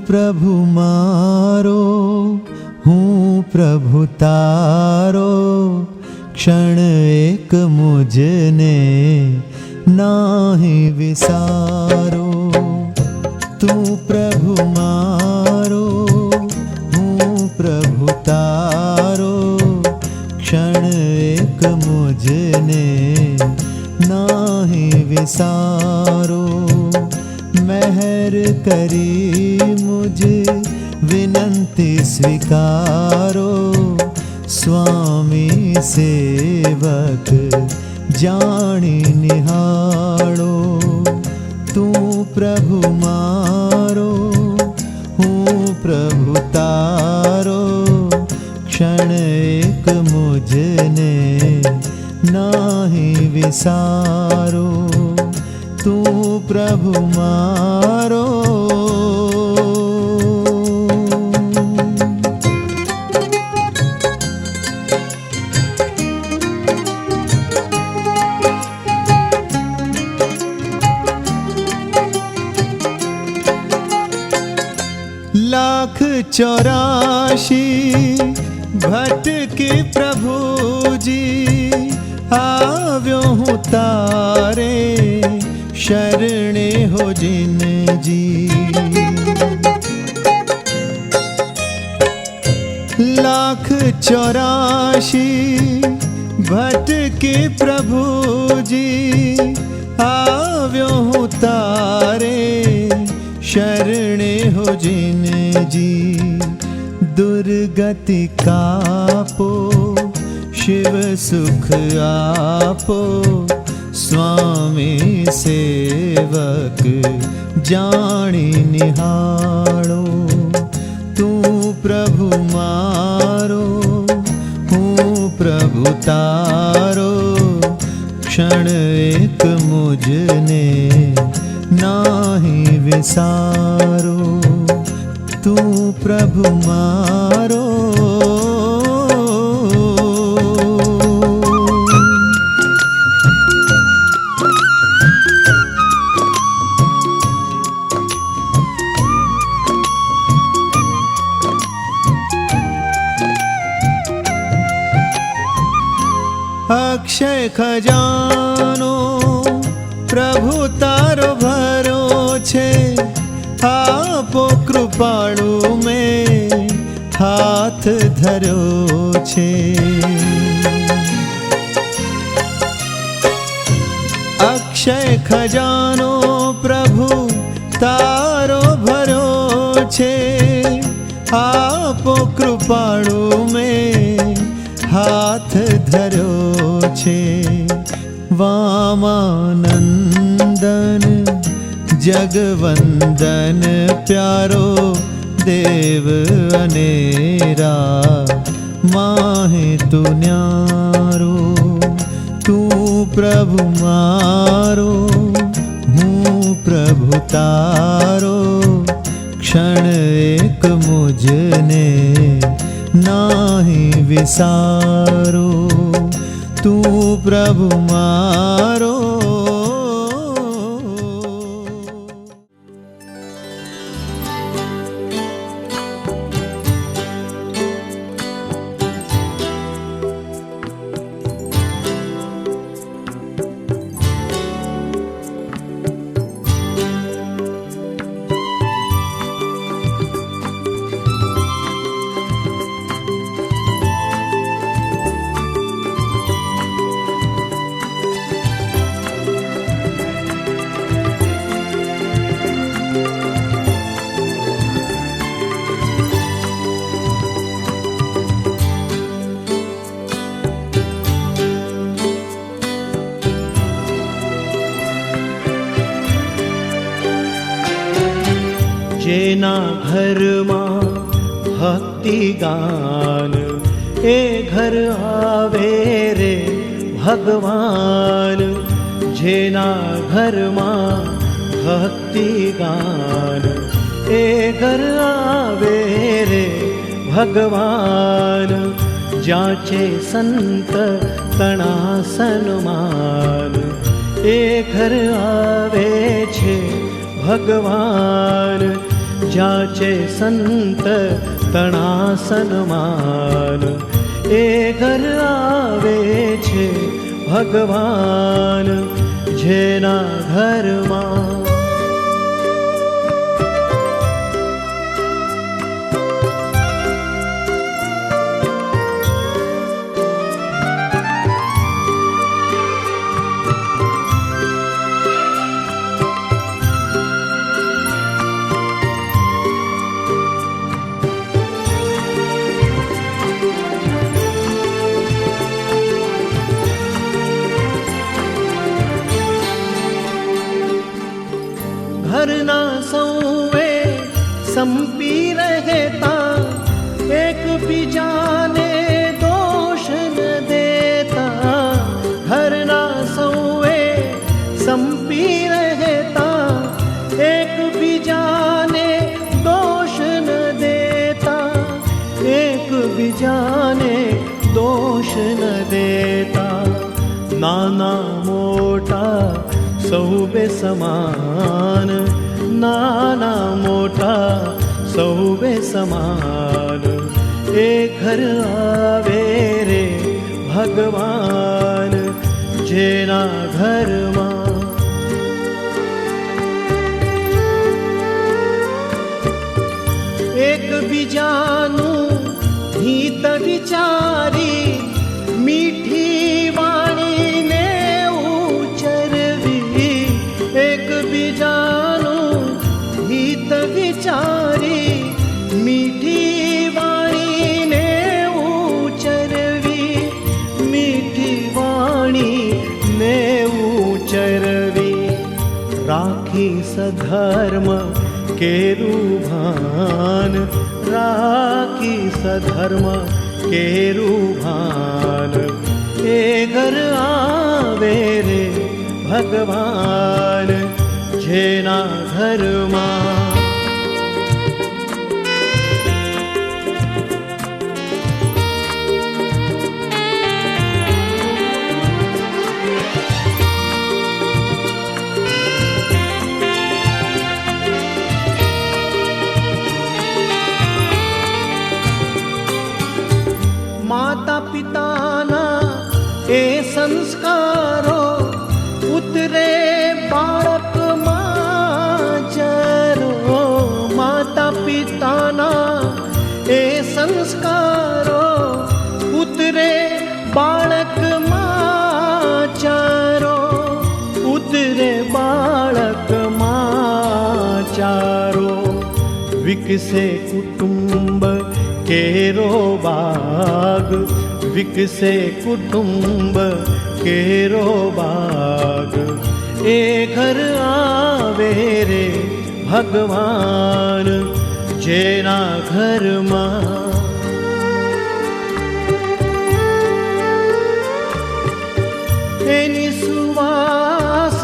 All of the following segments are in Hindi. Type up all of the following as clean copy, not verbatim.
प्रभु मारो, हूँ प्रभु तारो, क्षण एक मुझने नाहि विसारो। तू प्रभु मारो, हूँ प्रभु तारो, क्षण एक मुझने नाहि विसारो। मेहर करी मुझे विनंती स्वीकारो, स्वामी सेवक जानी निहारो। तू प्रभु मारो, हूँ प्रभु तारो, क्षण एक मुझने नाहि विसारो। तू प्रभु मारो। लाख 84 भटके प्रभु जी, आव्यो हूँ तारे शरणे हो जिन जी। लाख 84 भटके प्रभु जी, आव्यो हूँ तारे शरणे हो जिन जी। दुर्गति कापो, शिव सुख आपो, स्वामी सेवक जानी निहारो। तू प्रभु मारो, हूँ प्रभु तारो, क्षण एक मुझने नाहि विसारो। तू प्रभु मारो। अक्षय खजानो प्रभु तारो भरो छे, आपो कृपाळु में हाथ धर्यो छे। अक्षय खजानो प्रभु तारो भरो छे, आपो कृपाळु में हाथ धर्यो छे। वामानंदन जगवंदन प्यारो, देव अनेरा माहे तू न्यारो। तू प्रभु मारो, हूँ प्रभु तारो, क्षण एक मुझने नाहि विसारो। तू प्रभु मारो। जेना घर मां भक्ति गान, ए घर आवे रे भगवान। जेना घर मां भक्ति गान, ए घर आवे रे भगवान। जाचे संत तणा सन्मान, ए घर आवे छे भगवान। जाचे संत तणा सन्मान, ए घर आवे छे भगवान जेना घरमा। घरना सौवे संपी रहता, एक बीजाने दोष न देता। घरना सौवे संपी रहता, एक बीजाने दोष न देता। एक बीजाने दोष न देता। नाना मोटा सौवे समान, नाना मोटा सौवे समान। ए घर आवे रे भगवान जेना घरमा। एक बीजानु हित विचारी, मीठी वाणी ने उचरवी। एक बीजानु हित विचारी, मीठी वाणी ने उचरवी। मीठी वाणी ने उचरवी। राखी सधर्म केरू भान, राखी सधर्म केरू भान। ए घर आवे रे भगवान जेना घरमा। माता पिताना ए संस्कारो उतरे बाळक माचरो। माता पिताना ए संस्कारो उतरे बाळक माचरो। उतरे बाळक माचारो। विकसे कुटुंब केरो बाग, विकसे कुटुंब केरो बाग। ए घर आवे रे भगवान जेना घरमा। एनी सुवास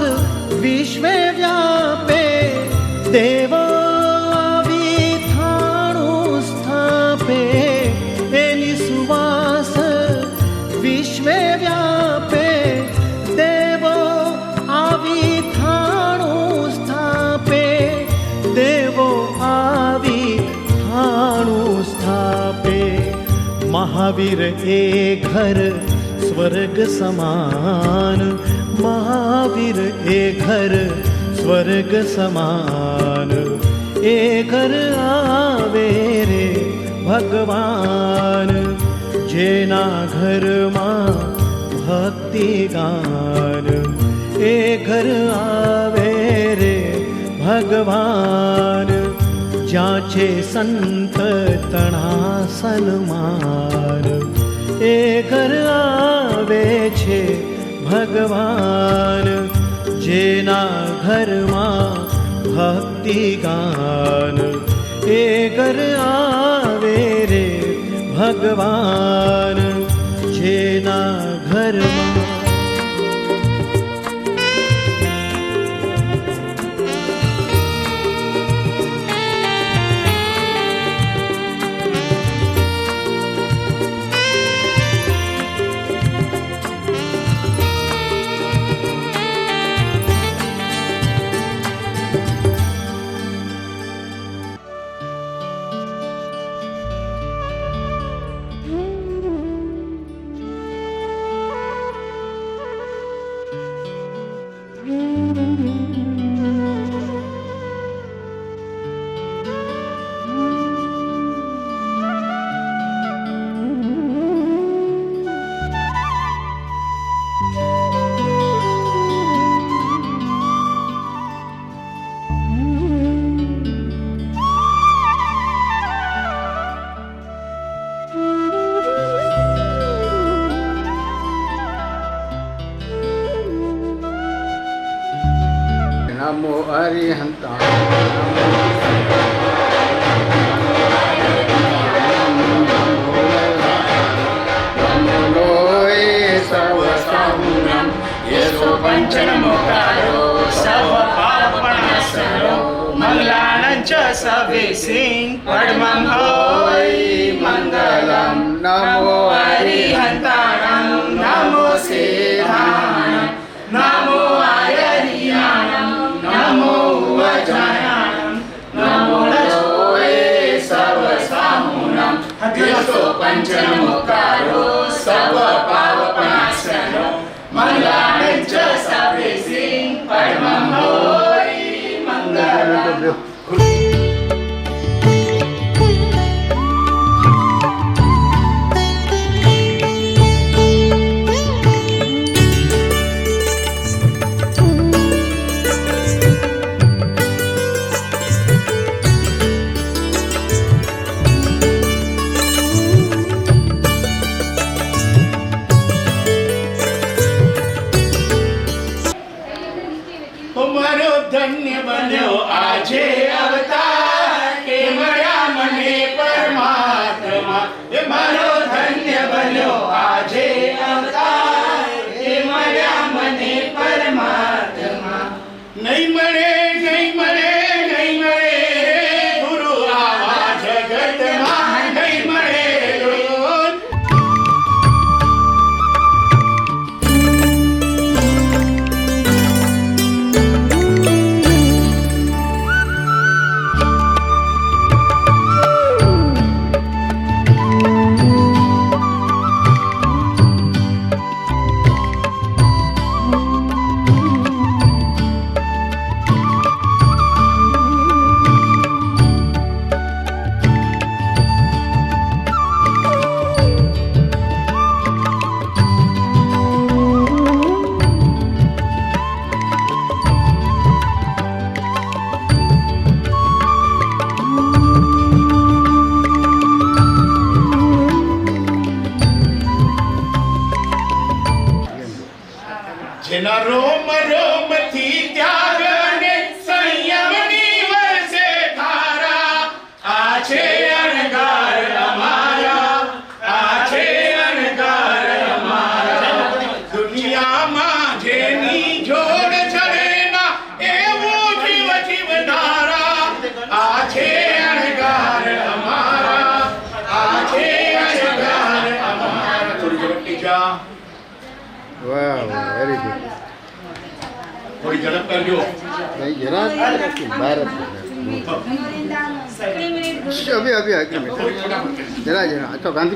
विश्वे व्यापे, देव विश्वे व्यापे, देवो आवी थाणु स्थापे। देवो आवी थाणु स्थापे। महावीर ए घर स्वर्ग समान, महावीर ए घर स्वर्ग समान। ए घर आवे रे भगवान जेना घरमा भक्ति गान। ए घर आवे रे भगवान जाचे संत तणा सन्मान। ए घर आवे छे भगवान जेना घरमा भक्ति गान। ए घर आवे रे भगवान जेना घरमा। सभे सिंह पद्मं होय मंगलम नमो अरिहंताणं नमो सिद्धाणं नमो आयर्याणं नमो उवजायाणं नमो लक्ष्मये सर्वसाहुणं हत्यसो पंचनमुकारो सर्व पावपनाशनो मंगलानि च सभे सिंह पद्मं होय मंगलम તમારો ધન્ય બન્યો આજે અવતાર કે મળ્યા મને પરમાત્મા એ મારો ધન્ય બન્યો આજે અવતાર કે મળ્યા મને પરમાત્મા નહીં મળે નહીં મળે નહીં મળે ગુરુ આવા જગતમાં નહીં મળે ગુરુ જેના રોમ રોમ થી ત્યાગ અને સંયમની વરસે ધારા આ છે અણગાર અમારા આ છે અણગાર અમારા દુનિયામાં જેની જોડ ચડે ના એવું જીવ જીવનારા આ છે અણગાર અમારા આ છે અણગાર અમારા થોડી ઝડપથી જા વાહ વેરી ગુડ થોડી ઝડપ કરજો नहीं जरा भारत अभी अभी एक मिनट जरा जरा तो गांधी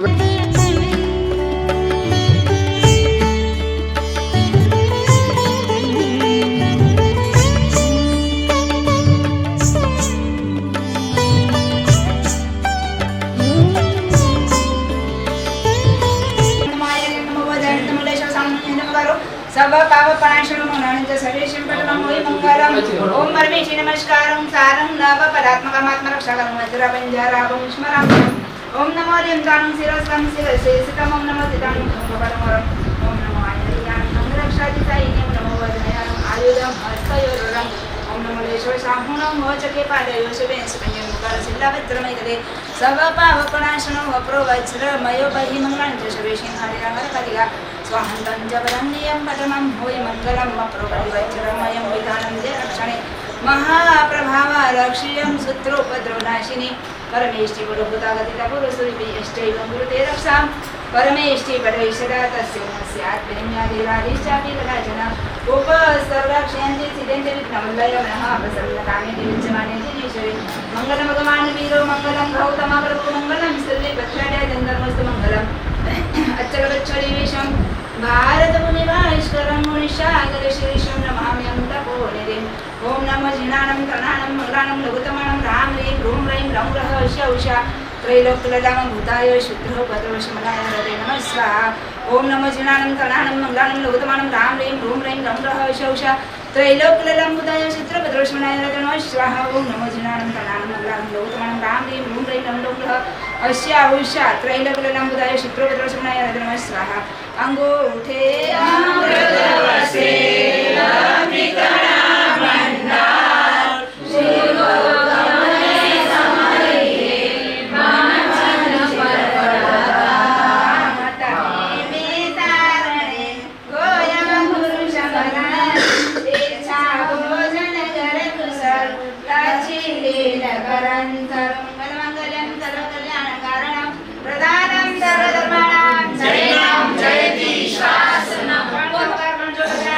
सब पाव पणाशनो नंद सर्वेशं पठनं होय मंगलम ओम परमेश्वरी नमस्कारं सारं नव पदात्मकमात्म रक्षकं वज्र पंजरावं स्मराम ओम नमो देवतानं शिरस्तं शिरसेसितं ओम नमो दिदानं भगवरं ओम नमो आयर्याणं रक्षाति सायिनं नमो वज्रयाणं आयुधं हस्तयोरं ओम नमो लेशो साहुनं मोचके पादयो शुभेन सुपञ्जं मुखरसिल्लवज्रमैकते सब पाव पणाशनो वप्रो वज्रमयो बहि मंगलं च शुभेशं हरिरंगरपतिगा स्वाहंतं जपदन्नियं पदमं होय मंगलम् अप्रोपरिवज्रमयं विधानं दे रक्षणे महाप्रभाव रक्षियं सूत्रोपद्रवनाशिनी परमेष्टि पुरुभूतागतिता पुरुषुरिष्टैवं गुरुते रक्षां परमेष्टि पदैषदा तस्य स्यात् प्रेम्यादिरादिश्चापि कदाचन उपसर्वक्षयन्ति सिद्धन्ति विघ्नमल्लयमनः प्रसन्नकामे दिविज्यमाने मंगलं भगवान् वीरो मंगलं गौतम प्रभु मंगलं सर्वे भद्राय दन्दर्मस्तु मंगलम् अच्चलवच्छलिवेशं भारतमुनिभास्करं मुनिशागरशीर्षं नमाम्यं तपोनिधिम् ॐ नमः जिनानं तनानं मङ्गलानं लघुतमानं राम ह्रीं ह्रूं ह्रैं रं रः उषा उषा त्रैलोक्यललामं भूताय शुद्धो भद्रवशमनाय हरे नमः स्वाहा ॐ नमः जिनानं तनानं मङ्गलानं लघुतमानं राम ह्रीं ह्रूं ह्रैं रं रः उषा उषा त्रैलोक्यललामं भूताय शुद्धभद्रवशमनाय हरे नमः स्वाहा ॐ नमः जिनानं तनानं मङ्गलानं लघुतमानं राम ह्रीं ह्रूं ह्रैं रं रः उषा उषा त्रैलोक्यललामं भूताय शुद्धभद्रवशमनाय हरे नमः स्वाहा अंगूठे अमृतवसे लभिकणा भण्डार शिवोगमने समये मानसन परवता वितारणे गोयं पुरुषमरण इच्छा भोजन कर कुशल लचिलील कर शरणं सर्वमङ्गलमाङ्गल्यं सर्वकल्याणकारणं प्रदानं सर्वधर्माणां शरणं जयति शासनं कर्मं जोड़ा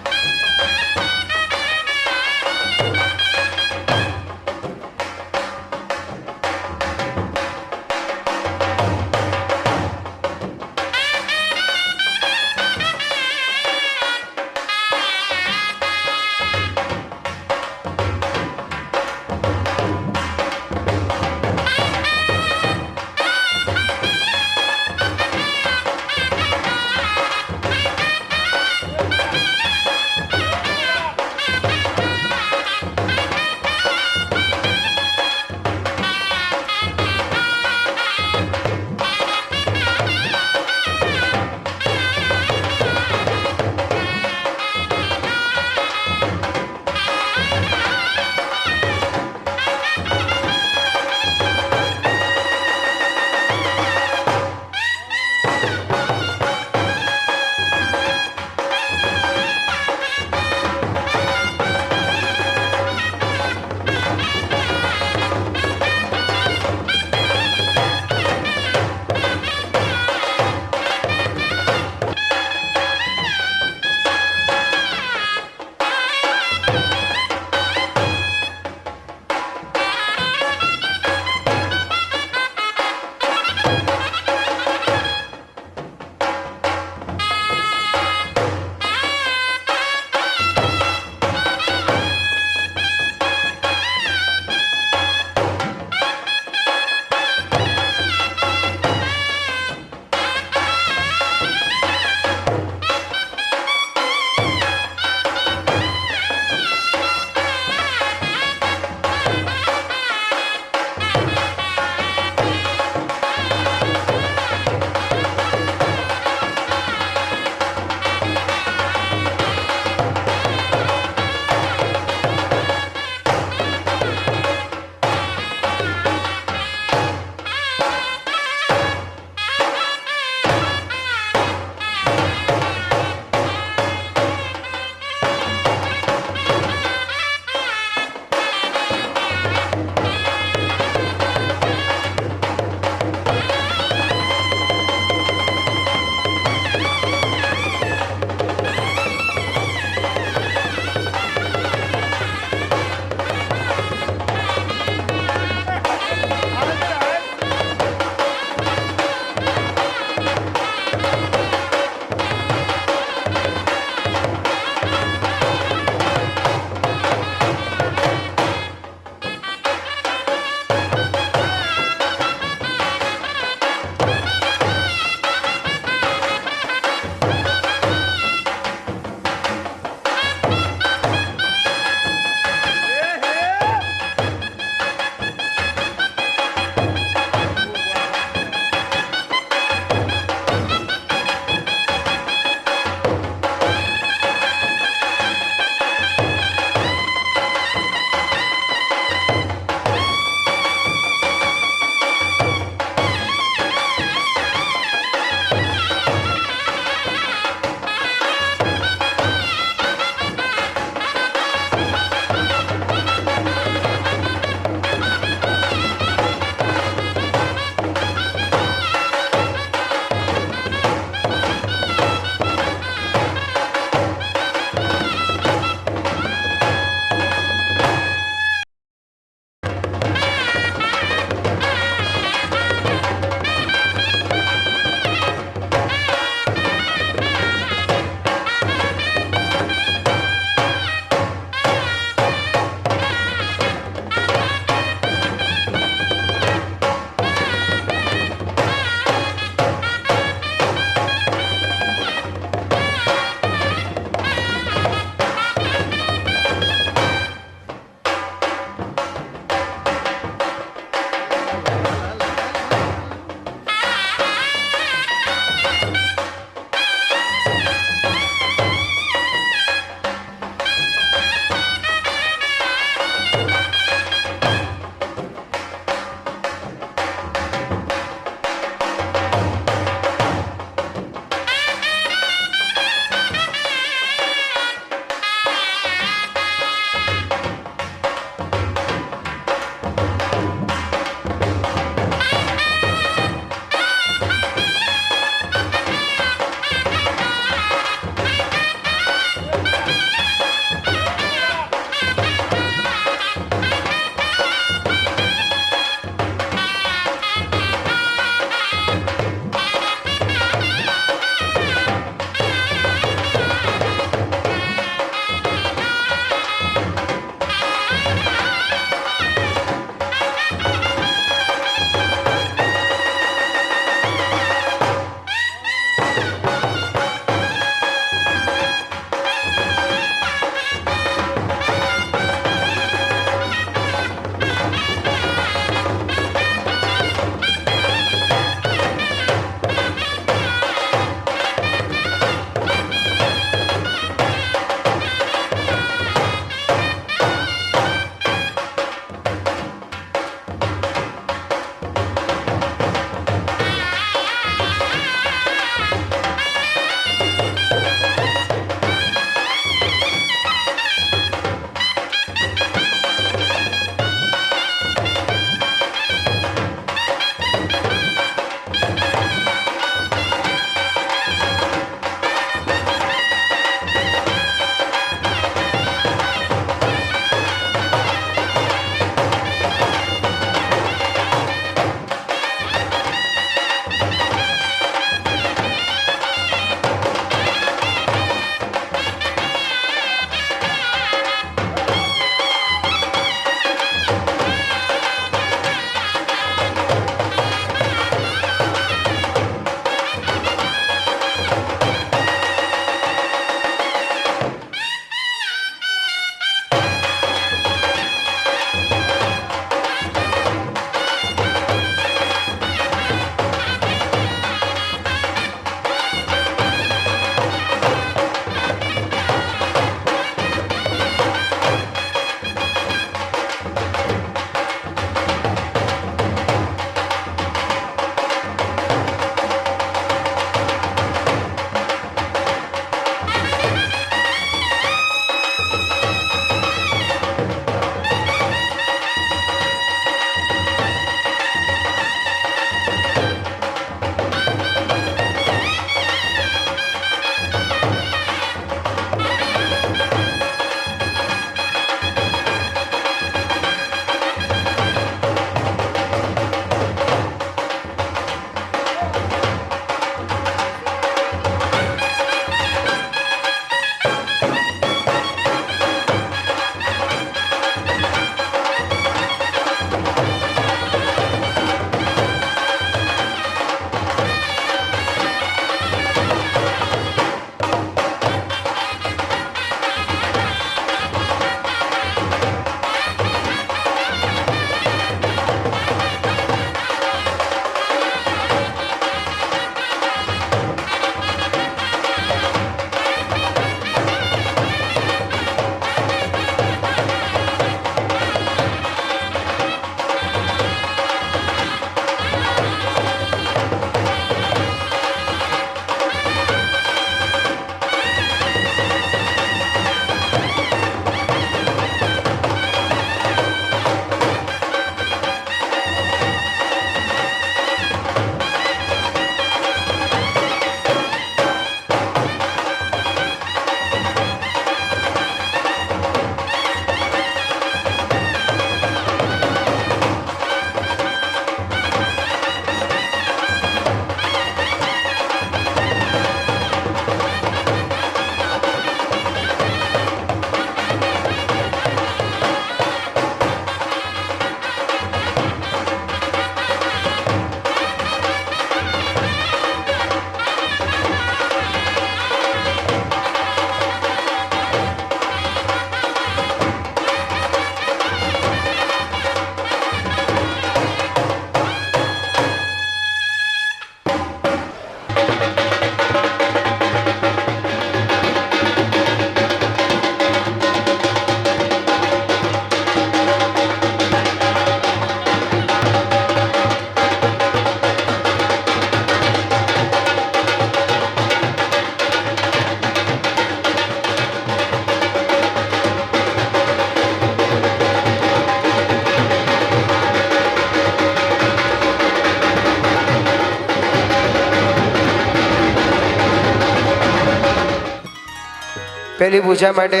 પહેલી પૂજા માટે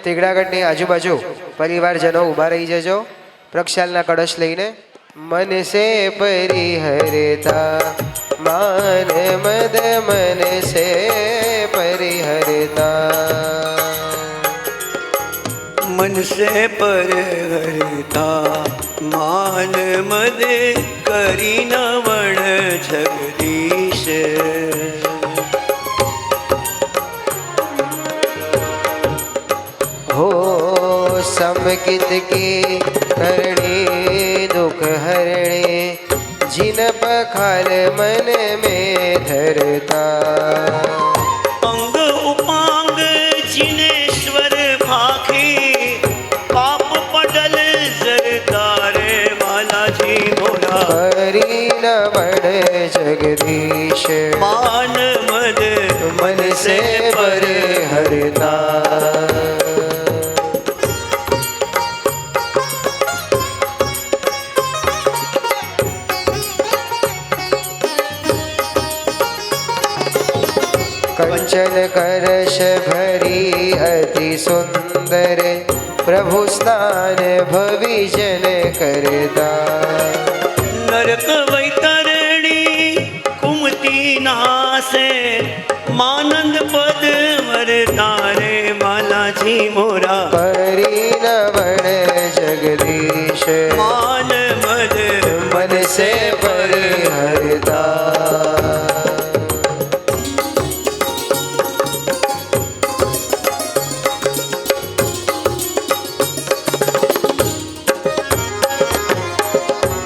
તીગડાગઢની આજુબાજુ પરિવારજનો ઊભા રહી જજો પ્રક્ષાલના કળશ લઈને. મન સે પરિહરતા માન મદ મન સે પરિહરતા मन से परहरता मान मद करी न वण जगदीश हो समकित की करणे दुख हरणे जिन पखाल मन में धरता अंग उपांग जिनेश्वर भाखे पाप पडल जरतारे बालाजी मोरा करी न वण जगदीश मान मद मन से परिहरता कंचन करश भरी अति सुंदर प्रभु स्नान भविजन करता नरक वैतरणी कुमति नासे मानंद पद वरतारे बालाजी मोरा करी न वण जगदीश मान मद मन से परिहरता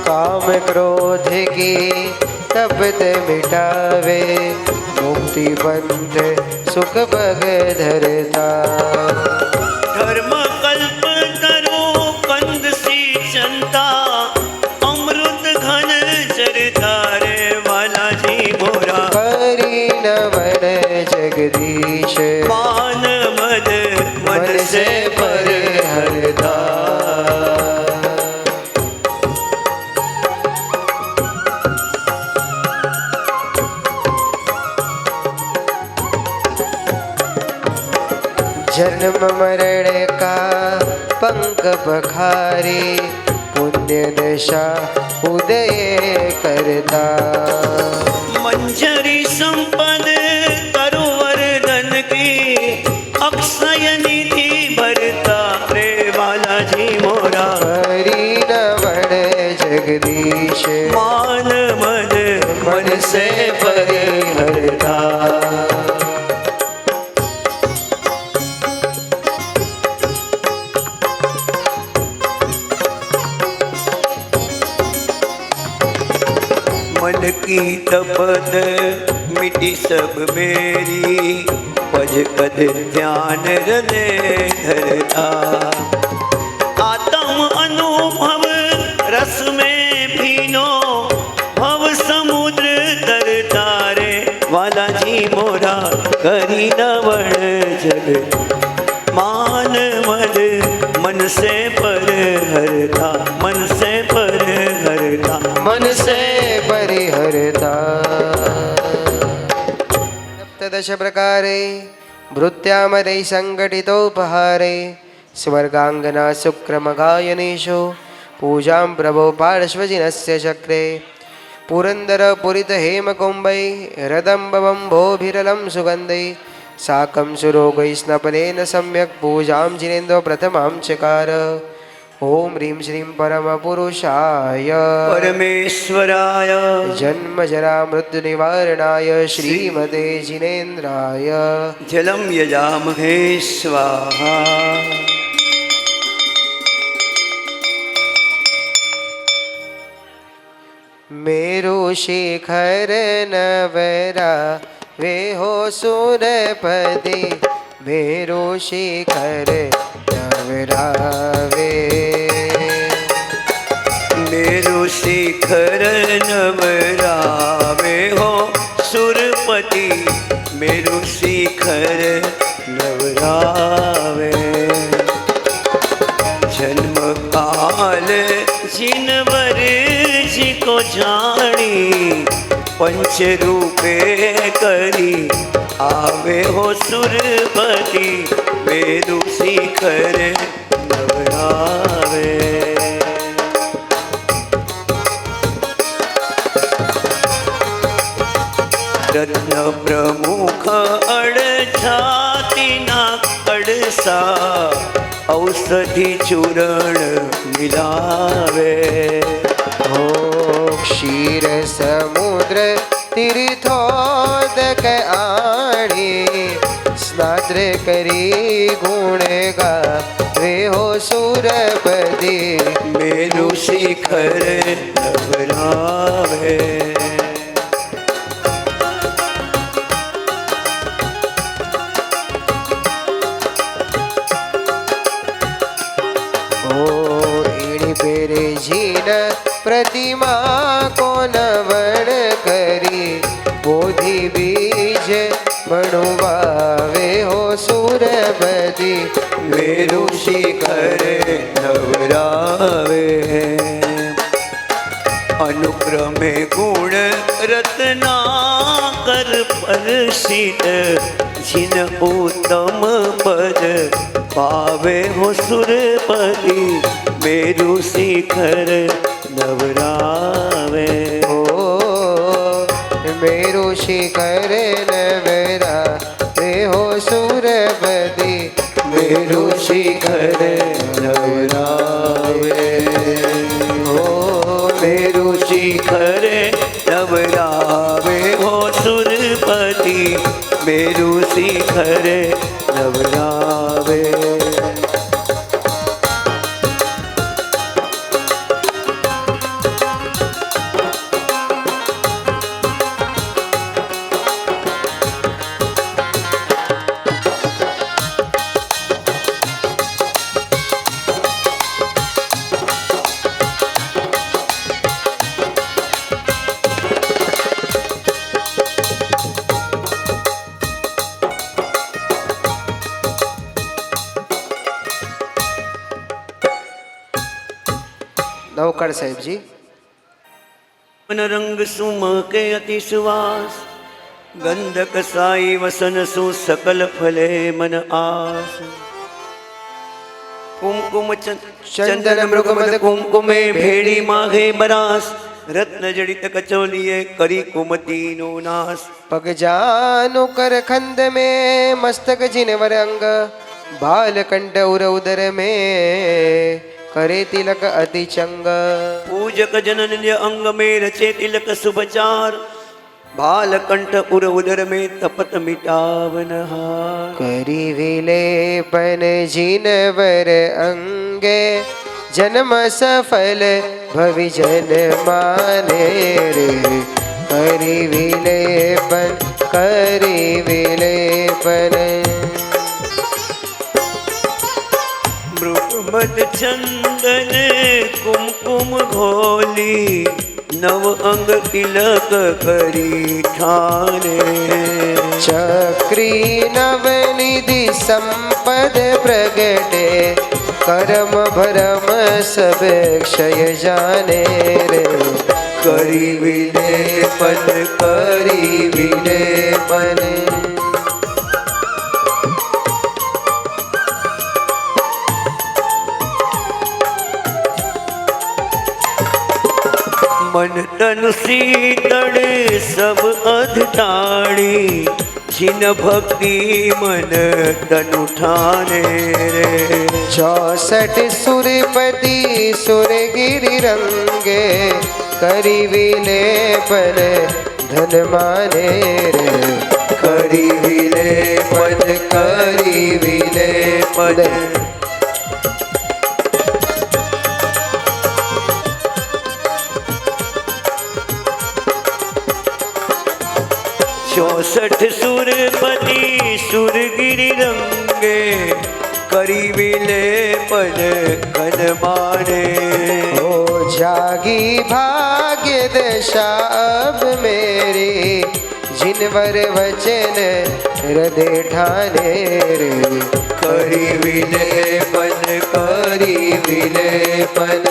काम क्रोध की तपत मिटावे मुक्ति पंथ सुख पग धरता धर्म कल्प तरो कंद सी चंता अमृत घन चरता रे बालाजी मोरा करी न वण जगदीश मान मद मन से परिहरता जन्म मरण का पंख पखारे पुण्य दशा उदय करता मंजरी संपद तरुवर्धन की अक्षय निधि भरता रे बालाजी मोरा करी न वण जगदीश मान मद मन से परिहरता मन की तपत मिटी सब मेरी पज कद ध्यान हृदय धरता आत्म अनुभव रस में भीनो भव समुद्र तरता रे बालाजी मोरा करी न वण जग मान मद मन से परहरता मन से परहरता मन से परिहरता सप्तदश प्रकारे भृत्यामदै संघटितोपहारे स्वर्गांगना शुक्रमगायनेषु पूजां प्रभो पार्श्वजिनस्य चक्रे पुरन्दरपुरित हेमकुम्भै रदम्बम्भोभिरलं सुगन्धै साकं सुरोगैस्नपलेन सम्यक् पूजां जिनेन्द्रो प्रथमां चकार ओम ह्रीं श्रीं परमपुरुषाय परमेश्वराय जन्म जरा मृत्यु निवारणाय श्रीमते जिनेन्द्राय जलं यजामहे स्वाहा मेरो शेखर नवरा वे हो सुरपति मेरो शेखर नवरावे मेरो शिखर नवरावे हो सुरपति मेरो शिखर नवरावे जन्म काल जिनवर जी को जानी पंच रूपे करी आवे हो सुरपति मेरु शिखर नवरावे। रत्न प्रमुख अड़छातीना कड़सा औषधि चूरण मिलावे। हो क्षीर समुद्र तीर्थोदक आणी स्नाद्र करी गुण गावे हो सुरपति मेरु शिखर नवरावे। पेरे झीन प्रतिमा को नवण करी बोधि बीज मणुवावे हो सुरपति मेरु शिखर नवरावे। अनुक्रमे गुण रत्नाकर परसित जिन उत्तम पद पावे हो सुरपति मेरु शिखर नवरावे। ओ मेरु शिखर नवरावे हो सुरपति मेरु शिखर नवरावे। ओ मेरु शिखर नवरावे हो सुरपति मेरु शिखर नवरावे। नौकर साहेब जी। मन रंग सुमके अति सुवास गंधक साई वसन सु सकल फले मन आस। कुमकुम चंदन मृगमद कुमकुमे भेड़ी माघे बरास रत्न जड़ित कचौलिए करी कुमतीनो नास। पग जानु कर खंद में मस्तक जिनवर अंग बाल कंठ उर उदर में करे तिलक अति चंग। पूजक जनन अंग में रचे तिलक शुभचार बाल कंठ उर उदर में तपत मिटावन हार। करी विलेपन जिनवर अंगे जन्म सफल भवि जन माने रे। करी विलेपन मृगमद चंदन कुमकुम घोली नव अंग तिलक करी ठाने। चक्री नवनिधि संपद प्रगटे कर्म भरम सब क्षय जाने रे। करी विलेपन करी विलेपन। मन तन शीतल सब अधताड़ी जिन भक्ति मन तनु ठाने रे। 64 सुरपति सुरगिरि रंगे करी विलेपन धन माने रे। करी विलेपन करी विलेपन। 64 सुरपति सुरगिरि रंगे करी विलेपन कन माने। हो जागी भाग्य दशा अब मेरी जिनवर वचन हृदय ठाने रे। करी विलेपन करी विलेपन।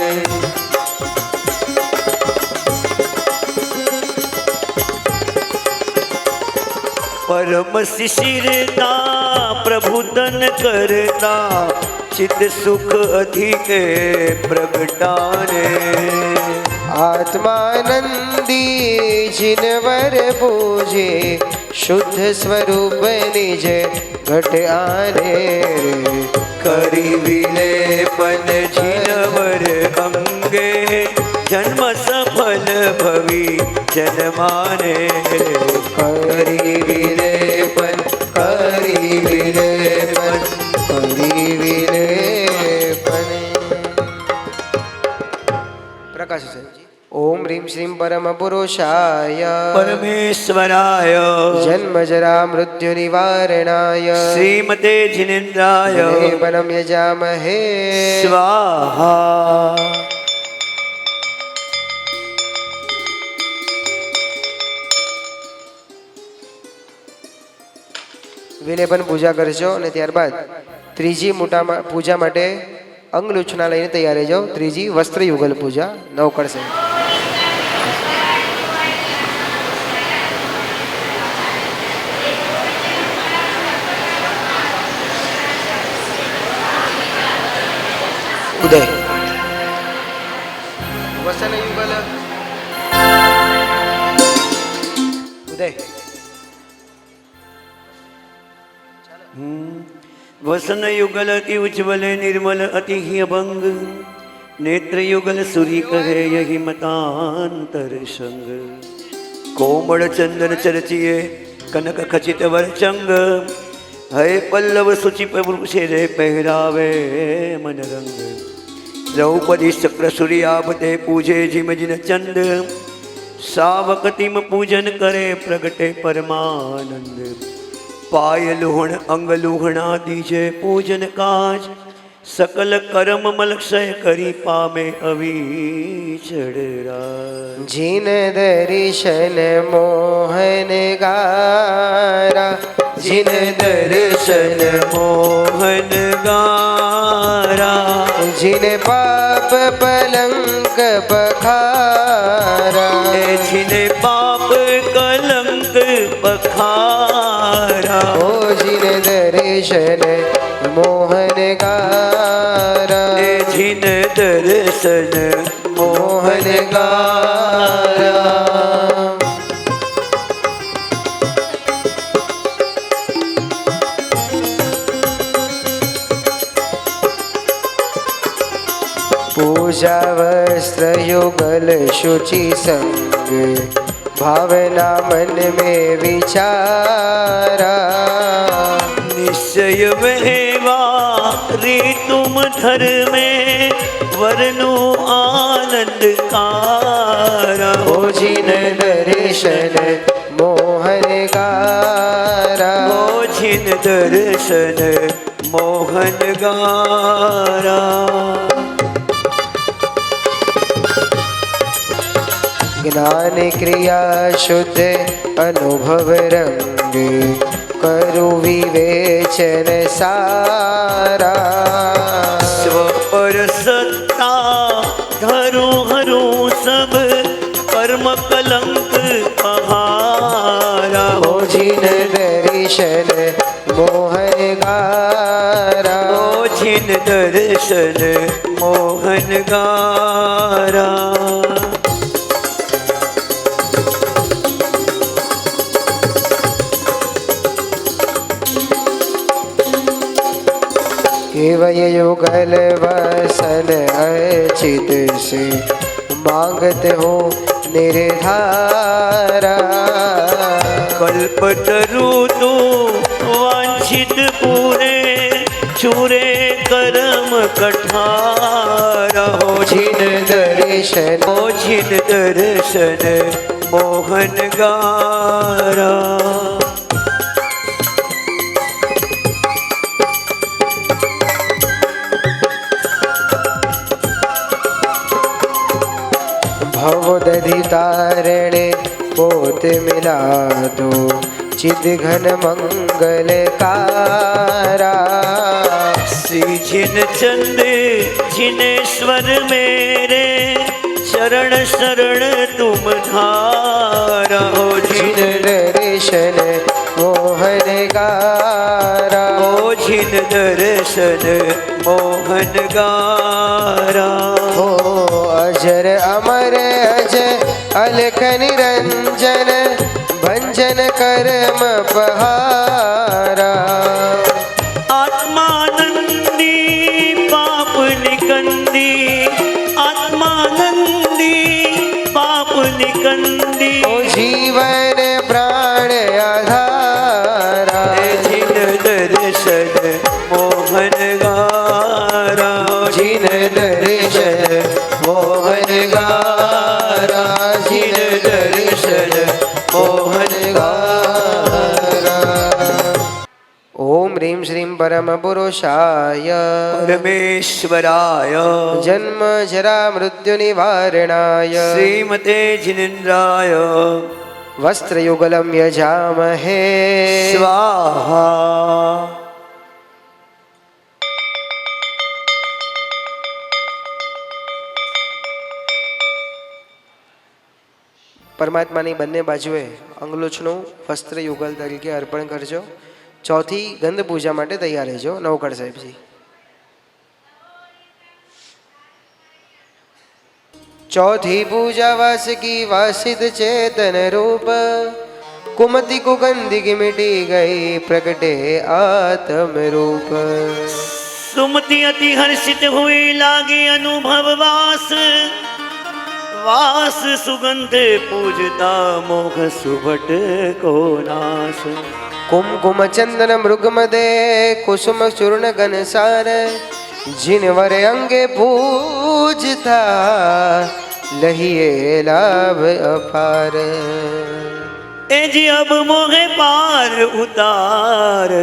परम शिशिरता प्रभु तन करता चित सुख अधिके प्रगटाने आत्मानंदी जिनवर पूजे शुद्ध स्वरूप निज घट आने रे करी विलेपन जिनवर अंगे जन्म सफल भवी जन्माने करी विलेपन करी विलेपन करी विलेपन। प्रकाश जी। ओम ह्रीं श्रीं परम पुरुषाय परमेश्वराय जन्म जरा मृत्यु निवारणाय श्रीमते जिनेन्द्राय लेपनं यजामहे स्वाहा। વિલેપન પૂજા કરજો અને ત્યારબાદ ત્રીજી મોટા પૂજા માટે અંગલુચના લઈને તૈયાર રહેજો। ત્રીજી વસ્ત્ર યુગલ પૂજા નવકળ છે। ઉદય વસન યુગલ ઉદય वसन युगल अति उज्ज्वल निर्मल अति ही अभंग नेत्र युगल सूर्य कहे यही मतांतर संग कोमल चंदन चरचिए कनक खचित वरचंग है पल्लव सुचि पुरुषे रे पहरावे मन रंग द्रौपदी चक्र सूर्यापते पूजे जिम जिन चंद सावकतिम पूजन करे प्रगटे परमानंद पाय लुहण अंग लुहणा दीजे पूजन काज सकल कर्म मलक्षय करी पामे अविचड़ राज जिन दर्शन मोहन गारा जिन दर्शन मोहन गारा जिन पाप पलंक पखारा जिन पाप कलंक पखारा ओ जिन दर्शन मोहन गारा जिन दर्शन मोहन गारा पूजा वस्त्र युगल शुचि संग भावना मन में विचारा निश्चय मेवा रे तुम धर्म में वरनु आनंद कारा ओ जिन दर्शन मोहन गारा ओ जिन दर्शन मोहन गारा ज्ञान क्रिया शुद्ध अनुभव रंग करु विवेचन सारा स्वर सत्ता धरु हरु सब कर्म कलंक पहारा ओ जिन दर्शन मोहन गारा ओ जिन दर्शन मोहन गारा केवय युगल वसन अचित से मांगत हो निर्धारा कल्पतरु तो वांछित पूरे चूरे कर्म कठारा हो जिन दर्शन ओ जिन दर्शन मोहन गारा भवदधि तारणे पोत मिला दो चिद घन मंगल कारा श्री जिन चंद जिनेश्वर मेरे चरण शरण तुम धारा हो जिन दर्शन मोहन गारा ओ जिन दर्शन मोहन गारा हो अजर अमर अजय अलख निरंजन भंजन कर्म पहारा आत्मानंदी पाप निकंदी आत्मानंदी पाप निकंदी ओ जीवन प्राण आधारा जिन दर्शन मोहन गारा जिन दर्शन मोहन गारा जिन दर्शन मोहन गारा ओम ह्रीं श्रीं परम पुरुषाय परमेश्वराय जन्म जरा मृत्यु निवारणाय श्रीमते जिनेन्द्राय वस्त्रयुगलं यजामहे स्वाहा પરમાત્માની બંને બાજુએ અંગલોચનું વસ્ત્ર યુગલ તરીકે અર્પણ કરજો. ચોથી ગંધ પૂજા માટે તૈયાર રહેજો. નવકળ સાહેબજી. चौथी पूजा वास की वासित चेतन रूप कुमति कुगंधि की मिटी गई प्रकटे आत्म रूप सुमति अति हर्षित हुई लागी अनुभव वास वास सुगंध पूजता मोह सुभट को नाश कुमकुम चंदन मृगमदे कुसुम चूर्ण घनसार जिनवर अंगे पूजता लहिए लाभ अपार ए जी अब मोहे पार उतार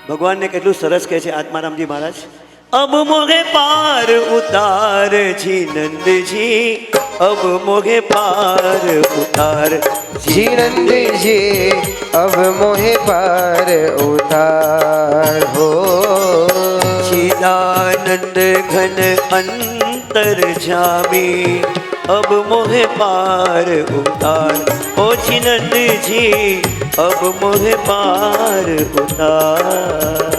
भगवान ने કેટલું સરસ કહે છે આત્મારામજી મહારાજ अब मोहे पार उतार जी नंद जी अब मोहे पार उतार जी नंद जी अब मोहे पार उतार हो चिदानंद घन अंतर जामी अब मोहे पार उतार ओ चिनंद जी अब मोहे पार उतार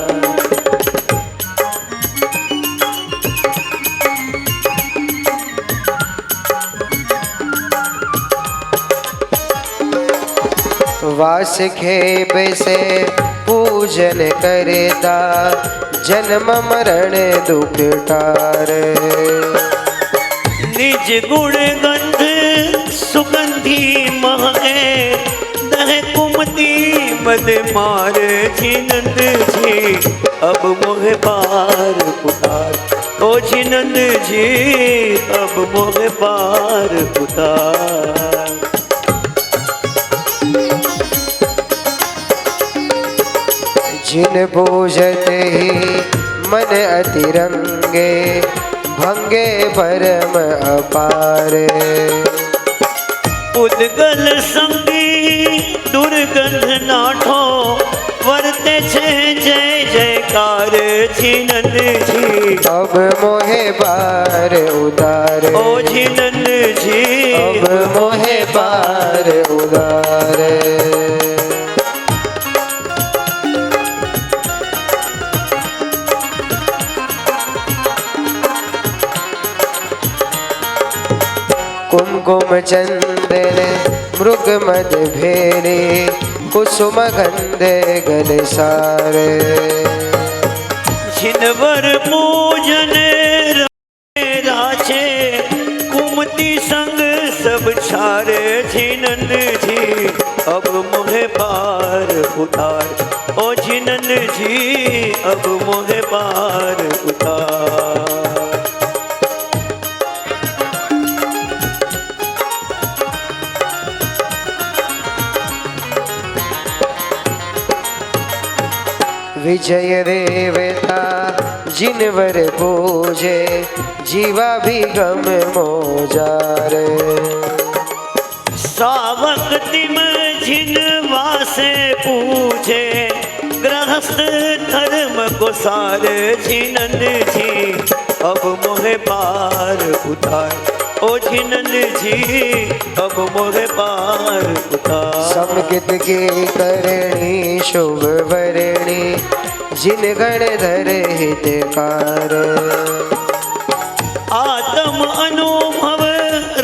वास खेप से पूजन करता जन्म मरण दुख टार निज गुण गंध सुगंधी महे दह कुमति मद मार जिनंद जी अब मोह पार उतार ओ जिनंद जी अब मोह पार उतार जिन पूजत ही मन अतिरंगे भंगे परम अपार उद्गल संगी दुर्गंध नाठो वर्ते छे जय जयकार जिनंद जी अब मोहे पार उदार ओ जिनंद जी अब मोहे पार उदार कुमकुम चंदन मृग मद भेरे कुसुम गंध गल सारे जिनवर पूजन राचे कुमति संग सब छारे जिनंद जी अब मोहे पार उतार ओ जिनंद जी अब मोहे पार उतार विजय देवता जिनवर पूजे जीवा भी गम मोजार सावक तिम जिन वासे पूजे गृहस्थ धर्म को सार जिनंद जी अब मोहे पार उतार। ओ जिनंद जी अब मोहे पार उतार। समकित के करणी शुभ वरणी जिन गण धर हितकार। आत्म अनुभव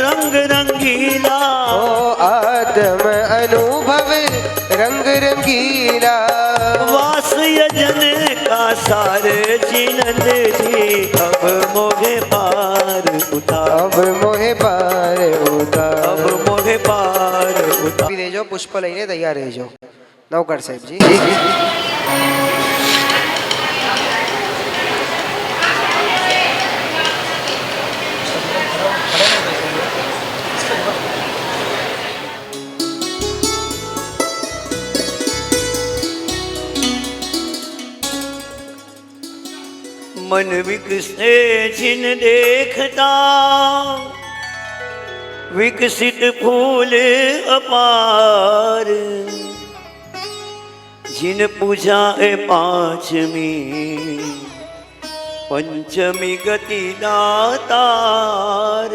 रंग रंगीला। ओ आत्म अनुभव रंग रंगीला। वास यजन का सार जिनंद जी अब मोहे पार उतार। अब मोहे पार उतार। अब मोहे पार उतार। આપી દેજો, પુષ્પ લઈને તૈયાર રહેજો. નવકર સાહેબજી. मन विकसे जिन देखता विकसित फूल अपार। जिन पूजा पांचमी पंचमी गति दातार।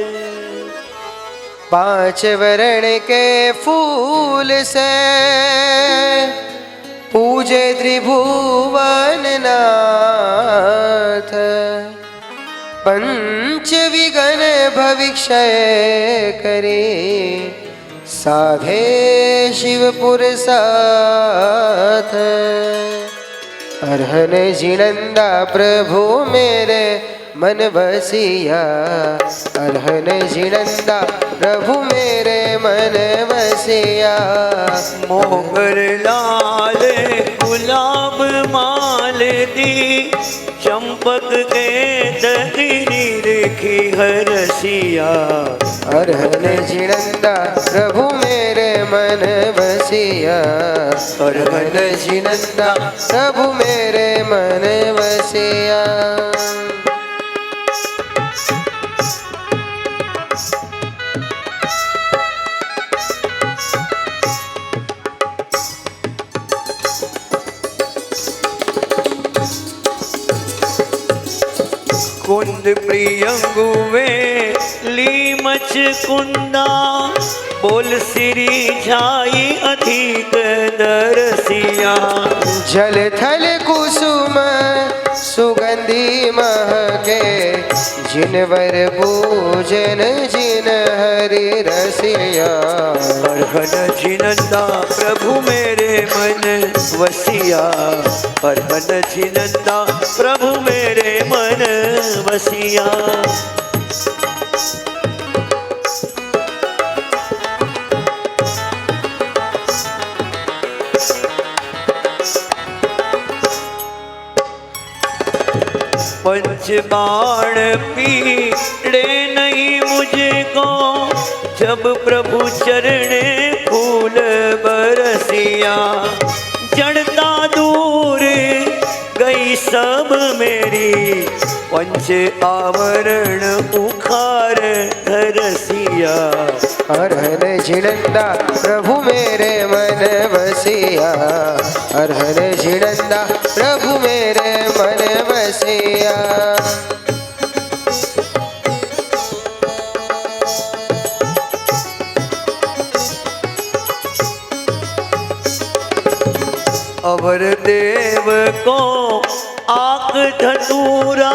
5 वर्ण के फूल से पूजे त्रिभुवन नाथ। पंच विघ्न भविष्य करे साधे शिवपुर साथ। अरहन जिनंदा प्रभु मेरे मन बसिया। अरहन जिनंदा प्रभु मेरे मन बसिया। मोगर लाल गुलाब माल दी चंपक के दरी रेखी हरसिया। अरहन जिनंदा प्रभु मेरे मन बसिया। अरहन जिनंदा प्रभु मेरे मन बसिया। कुंद प्रियंगुवे ली मच कुंदा बोल सिरी झाई अधिक दरसिया। जल थल कुसुम सुगंधि महके जिनवर पूजन जिन हरि रसिया। अरहन जिनंदा प्रभु मेरे मन वसिया। अरहन जिनंदा प्रभु मेरे मन वसिया। पंच बाण पीड़े नहीं मुझको जब प्रभु चरणे फूल बरसिया। जड़ता दूर गई सब मेरी पंच आवरण उखार धरसिया। अरहन जिनंदा प्रभु मेरे मन बसिया। अरहन जिनंदा प्रभु मेरे मन बसिया। अवर देव को आक धतूरा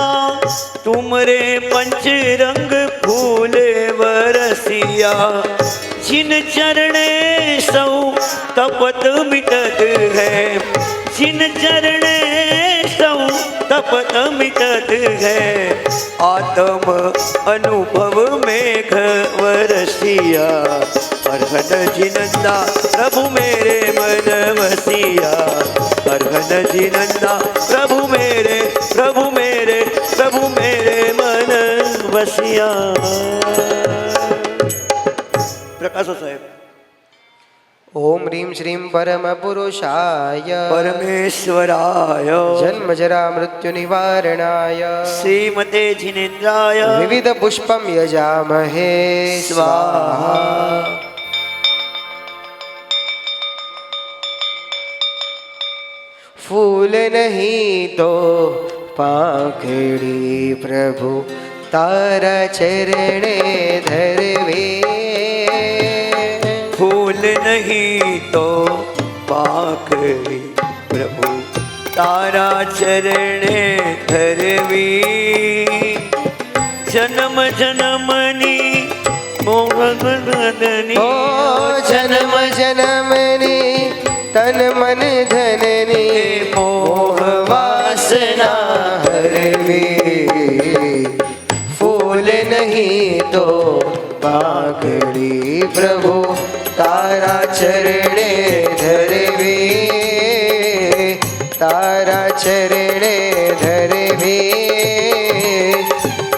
तुमरे पंच रंग फूल बरसिया। जिन चरणे सौ तपत मिटत है। जिन चरणे सौ तपत मिटत है। आत्म अनुभव मेघ वरसिया। अरहन जिनंदा प्रभु मेरे मन वसिया। अरहन जिनंदा प्रभु मेरे मन वसिया। प्रकाश साहेब। ओम ह्रीं श्रीं परम पुरुषाय परमेश्वराय जन्म जरा मृत्यु निवारणाय श्रीमते जिनेन्द्राय विविध पुष्पम यजामहे स्वाहा। फूल नहीं तो પાંખડી પ્રભુ તારા ચરણે ધરવે. फूल नहीं तो पाखड़ी प्रभु तारा चरणे धरवी. जन्म जन्मनी मोहनी ઓ જન્મ જન્મની તન મન ધનની મોહ વાસના હરવી. ફૂલ નહીં તો પાંખડી પ્રભુ તારા ચરણે ધરવી. તારા ચરણે ધરવી.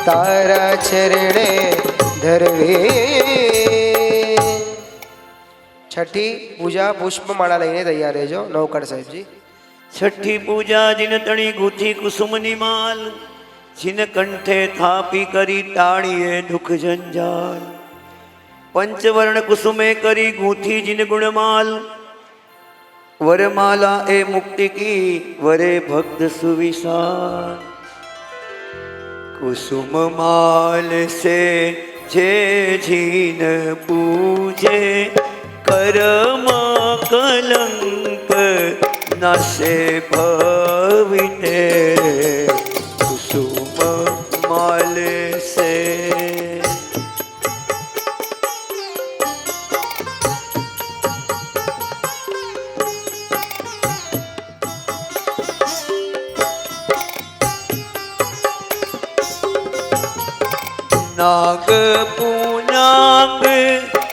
તારા ચરણે ધરવી. છઠ્ઠી પૂજા પુષ્પમાળા લઈને તૈયાર રહેજો નવકર સાહેબજી. छठी पूजा जिन तणी गुथी कुसुमनी माल, जिन कंठे थापी करी ताड़िए दुख जंजाल. पंचवर्ण कुसुमे करी गूथी जिन गुणमाल, वरमाला ए मुक्ति की वरे भक्त सुविशाल. कुसुम माल से जे जीन पूजे, कर्म कलंक नासे भविते. कुसुम माल से नाग पूनांग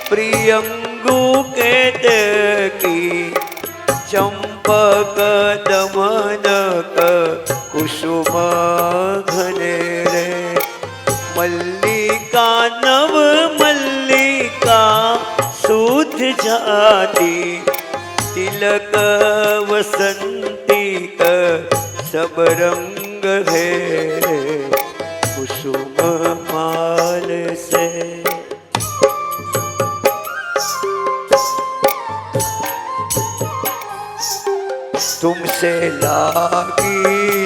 प्रियंगु केतकी, चंपक दमनक कुसुम घने रे. मल्लिका नव मल्लिका सुध जाती, तिलक वसंतिक सब रंग है. कुसुम माल से तुमसे लागी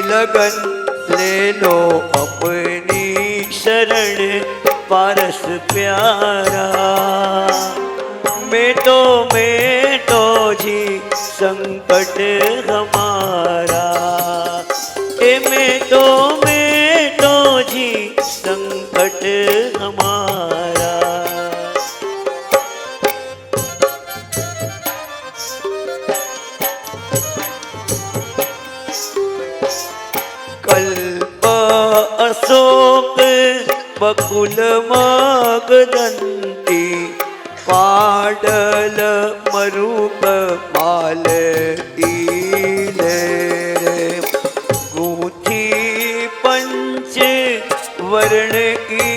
लगन, ले लो अपनी शरण पारस प्यारा. मैं तो जी संकट हमारा. मैं तो जी संकट हमारा. कल्प अशोक बकुल मगदंती, पाडल मरूप माल ईले. गूथी पंच वर्ण की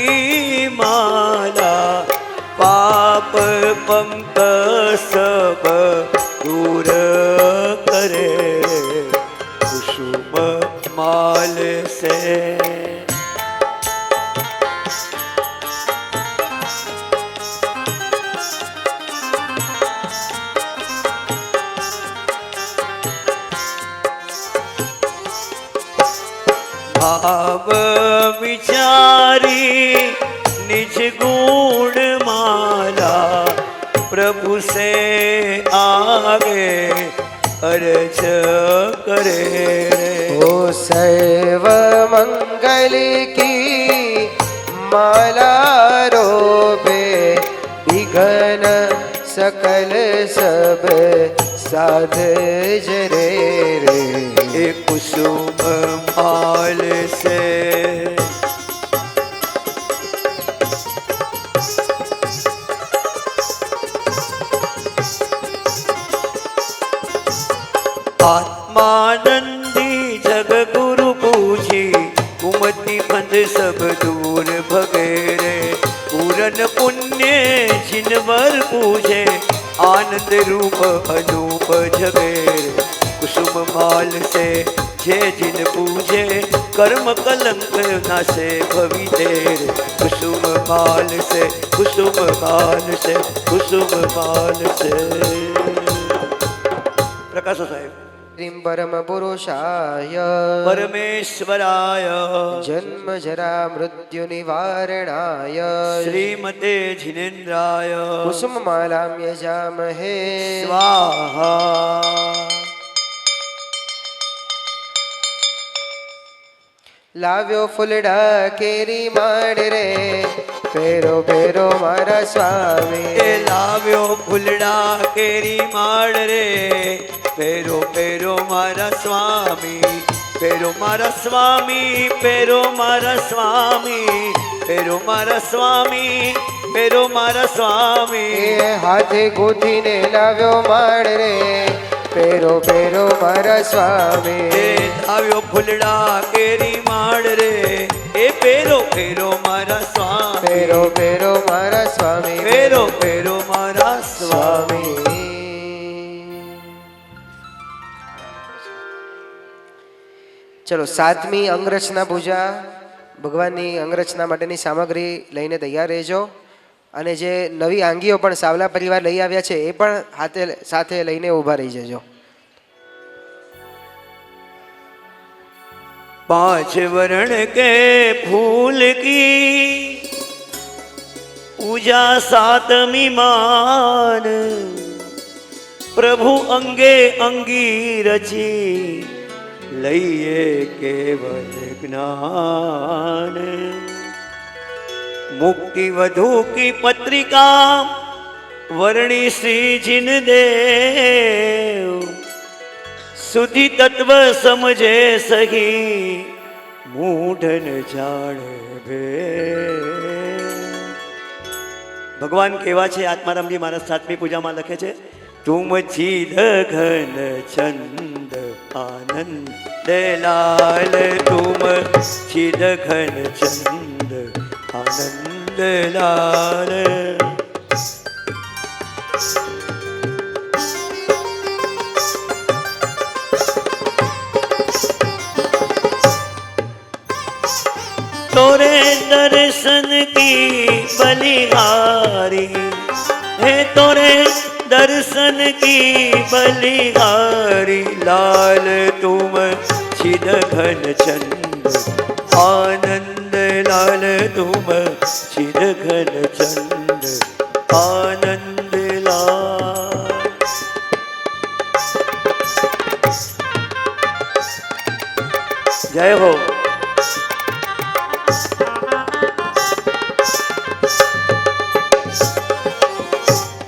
माला, पाप पंक सब दूर करे. कुसुम माल से भाव विचारी निज गुण माला, प्रभु से आगे अर्ज करे. ओ सर्व मंगल की माला रोबे, विघ्न सकल सब साध जरे रे. कुसुम माल से आत्मानंदी जग गुरु पूजी, कुमति बंध सब दूर भगेरे. पूरन पुण्य जिन वर पूजे, आनंद रूप अनूप जगेरे. कुसुम माल से जे जिन पूजे, कर्म कलंक नासे भवी तेरे. कुसुम माल से कुसुम माल से कुसुम माल से. प्रकाश साहेब. શ્રીમ પરમ પુરુષાય પરમેશ્વરાય જન્મ જરા મૃત્યુ નિવારણાય શ્રીમતે જિનેન્દ્રાય કુસુમ માલામ યજામહે સ્વાહા. લાવ્યો ફૂલડા કેરી માંડ રે ફેરો ફેરો મારા સ્વામી એ લાવ્યો ફૂલડા કેરી માળ રે પેરો પેરો મારા સ્વામી પેરો મારા સ્વામી પેરો મારા સ્વામી પેરો મારા સ્વામી પેરો મારા સ્વામી એ હાથે ગોથીને લાવ્યો માંડ રે ફેરો ફેરો મારા સ્વામી એ લાવ્યો ફૂલડા કેરી માળ રે એ પેરો પેરો મારા સ્વામી ફેરો ફેરો મારા સ્વામી પેરો પેરો મારા સ્વામી. સ્વામી. ચલો સાતમી અંગરચના પૂજા ભગવાનની અંગરચના માટેની સામગ્રી લઈને તૈયાર રહેજો અને જે નવી આંગીઓ પણ સાવલા પરિવાર લઈ આવ્યા છે એ પણ સાથે લઈને ઊભા રહી જજો. 5 वर्ण के फूल की पूजा सातमी मान प्रभु अंगे अंगी रची लइए केवल ज्ञान मुक्ति वधु की पत्रिका वर्णी श्री जिन देव सुधि तत्व समझे सही मूढ़न जाने भे. ભગવાન કેવા છે આત્મારામજી મહારાજ સાતમી પૂજામાં લખે છે તુમ ચિદ ઘન ચંદ આનંદ લાલ તુમ ચિદ ઘન ચંદ આનંદ લાલ. तोरे दर्शन की बलिहारी है तोरे दर्शन की बलिहारी लाल तुम छिद घन चंद आनंद लाल तुम छिद घन चंद आनंद लाल. जय हो.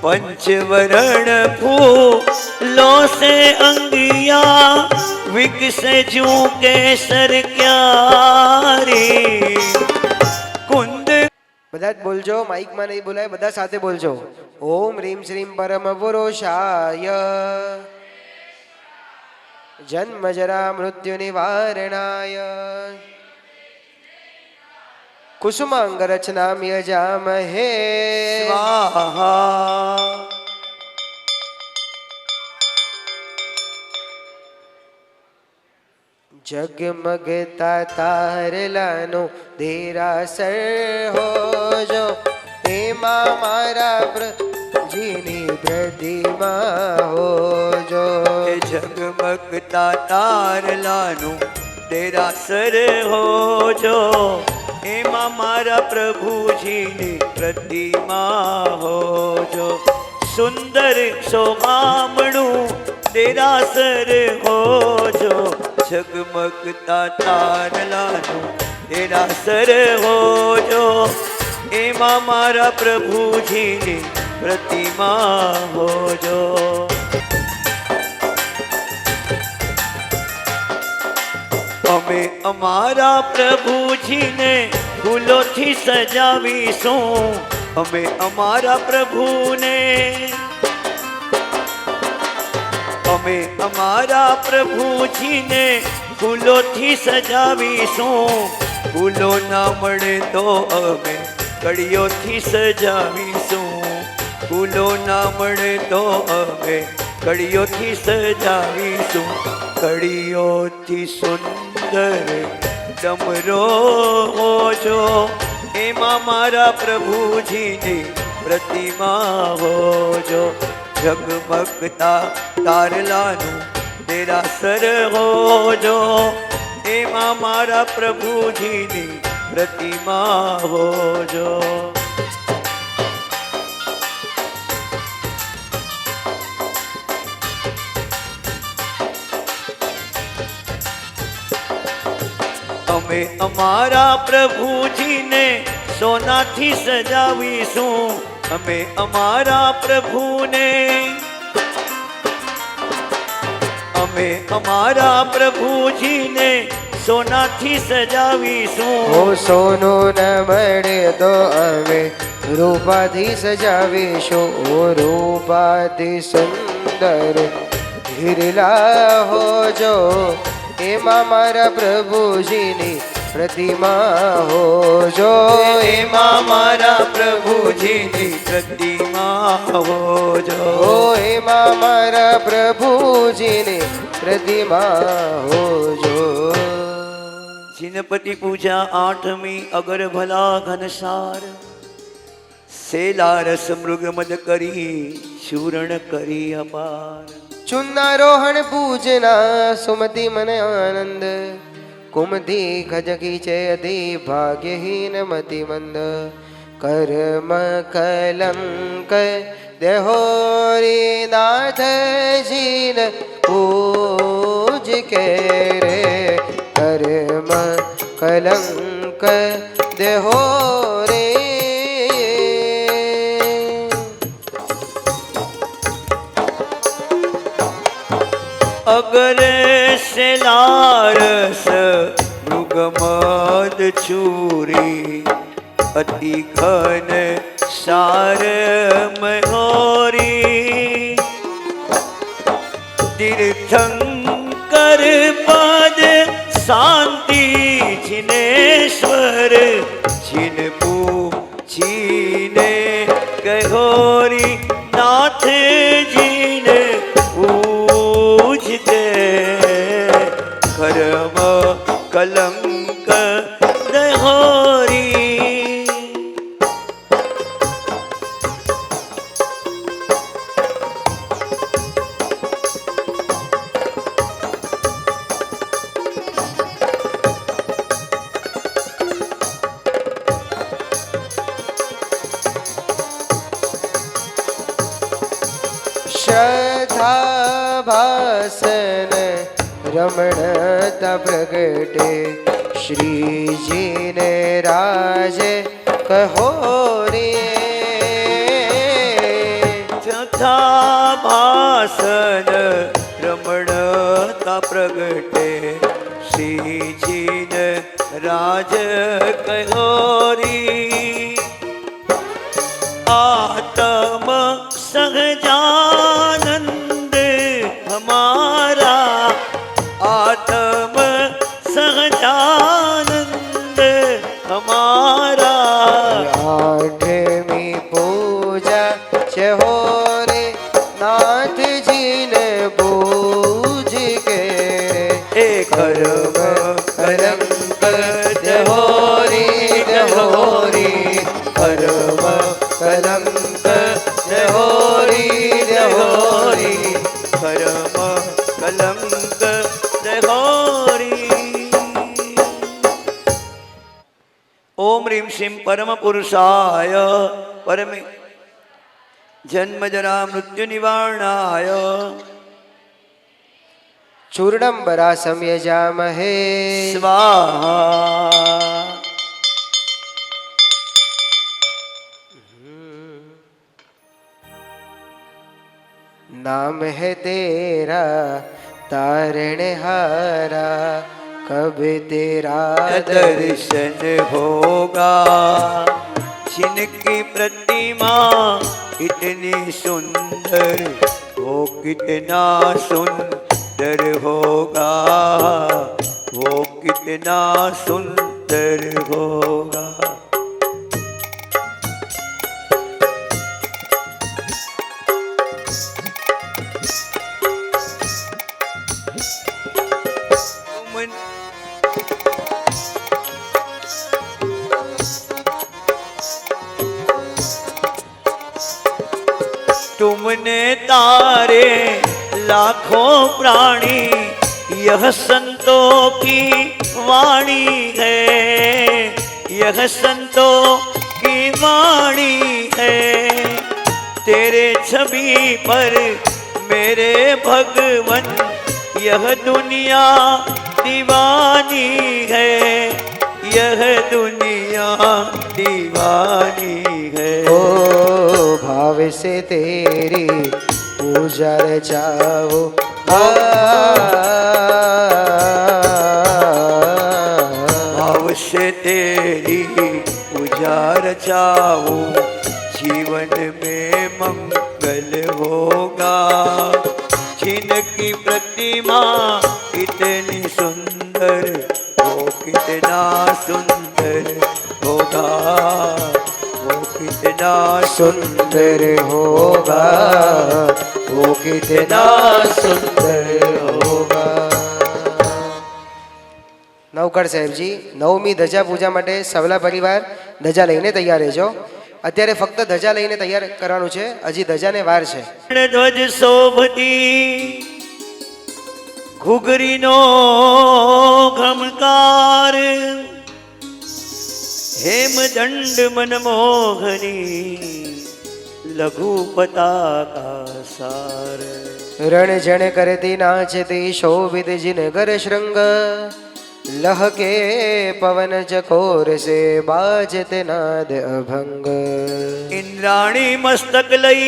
पंचवरण फूलों से अंगिया विकसे जू केसर क्यारी कुंद. બધા જ બોલજો માઇકમાં નહીં બોલાય બધા સાથે બોલજો. ઓમ રીમ શ્રીમ પરમ પુરુષાય જન્મ જરા મૃત્યુ નિવારણાય કુસુમાંગ રચનામ યજામહે स्वाहा. જગમગતા તારલાનો દેરાસર હોજો એમાં મારા પ્રભુજીની પ્રતિમા હોજો. એ જગમગતા તારલાનું દેરાસર હોજો એમાં મારા પ્રભુજીની પ્રતિમા હોજો. સુંદર શોભામણું દેરાસર હોજો ઝગમગતા તારલાનું દેરાસર હોજો એમાં મારા પ્રભુજીની પ્રતિમા હોજો. અમે અમારા પ્રભુજીને ફૂલોથી સજાવીશું અમે અમારા પ્રભુને અમે અમારા પ્રભુજીને ફૂલોથી સજાવીશું ફૂલો ના મળે તો અમે કડીઓથી સજાવીશું ફૂલો ના મળે તો અમે કડીઓથી સજાવીશું કડીઓથી સુંદર ડમરો હોજો એમાં મારા પ્રભુજીની પ્રતિમા હોજો ઝગમગતા તારલાનું દેરાસર હો જો એમાં મારા પ્રભુજીની પ્રતિમા હો જો. અમે અમારા પ્રભુજીને સોનાથી સજાવીશું. અમે અમારા પ્રભુને અમે અમારા પ્રભુજીને સોનાથી સજાવીશું. ઓ સોનું ન મળે તો અમે રૂપાથી સજાવીશું. ઓ રૂપાથી સુંદર હિરલા હો જો એમાં મારા પ્રભુજીની પ્રતિમા હો જો. એમાં મારા પ્રભુજીની પ્રતિમા હો જો. ઓ એમાં મારા પ્રભુજીની પ્રતિમા હો જો. જીનપતિ પૂજા આઠમી અગર ભલા ઘનસાર સેલારસ મૃગમદ કરી ચૂરણ કરી અપાર. ચુન્નારોહણ પૂજના સુમતિ મને આનંદ કુમધી ખજકી છે અતિ ભાગ્યહીન મતિ મંદ. કર્મ કલંક દેહોરી નાથજીન પૂજ કે રે. કર્મ કલંક દેહોરી અગર સેલારસ મૃગમદ ચૂરી અતિ ઘન સાર મહોરી. તીર્થંકર પદ શાંતિ જીનેશ્વર જીન પૂછીને કહોરી નાથજીને પૂજતે. કર્મ કલંક દહોરી. શ્રદ્ધા ભાસન રમણતા પ્રગટે શ્રીજીને રાજ કહો રે. તથા ભાસન રમણતા પ્રગટે શ્રીજીને રાજ કહોરી. આતમ સહજાનંદ હમારા. આતમ સહજાનંદ હમારા. આઠમી પૂજા છે હો રે નાથજીને પૂજ કે. એ કર્મ કલંક દેહોરી દેહોરી. કર્મ કલંક દેહોરી દેહોરી. કર્મ કલંક દહોરી. ઓમ રીમ શ્રીમ પરમ પુરુષાય પરમે જન્મ જરા મૃત્યુ નિવારણાય ચૂર્ણંબરા સમયજામહે. સ્વાહા. नाम है तेरा तारणहारा कब तेरा दर्शन होगा. जिनकी प्रतिमा इतनी सुंदर वो कितना सुंदर होगा. वो कितना सुंदर होगा. तुमने तारे लाखों प्राणी यह संतों की वाणी है, यह संतों की वाणी है। तेरे छवि पर मेरे भगवन यह दुनिया दीवानी है, यह दुनिया दीवानी है। ओ भाव से तेरी पूजा रचाओ, भाव से तेरी पूजा रचाओ, जीवन में मंगल होगा। जिनकी प्रतिमा इतनी सुंदर, वो कितना सुंदर होगा, वो कितना सुंदर होगा, वो कितना सुंदर होगा। નવકર સાહેબજી, નવમી ધજા પૂજા માટે સવલા પરિવાર ધજા લઈને તૈયાર રહેજો. અત્યારે ફક્ત ધજા લઈને તૈયાર કરવાનું છે, હજી ધજાને વાર છે. ધ્વજ શોભતી ઘુઘરીનો ઘમકાર, हेमदंड मनमोहनी लघु पताका सार। रण जन करती नाचती शोभित जिनगर श्रृंग, लहके पवन चकोर से बाजते नाद अभंग। इंद्राणी मस्तक लई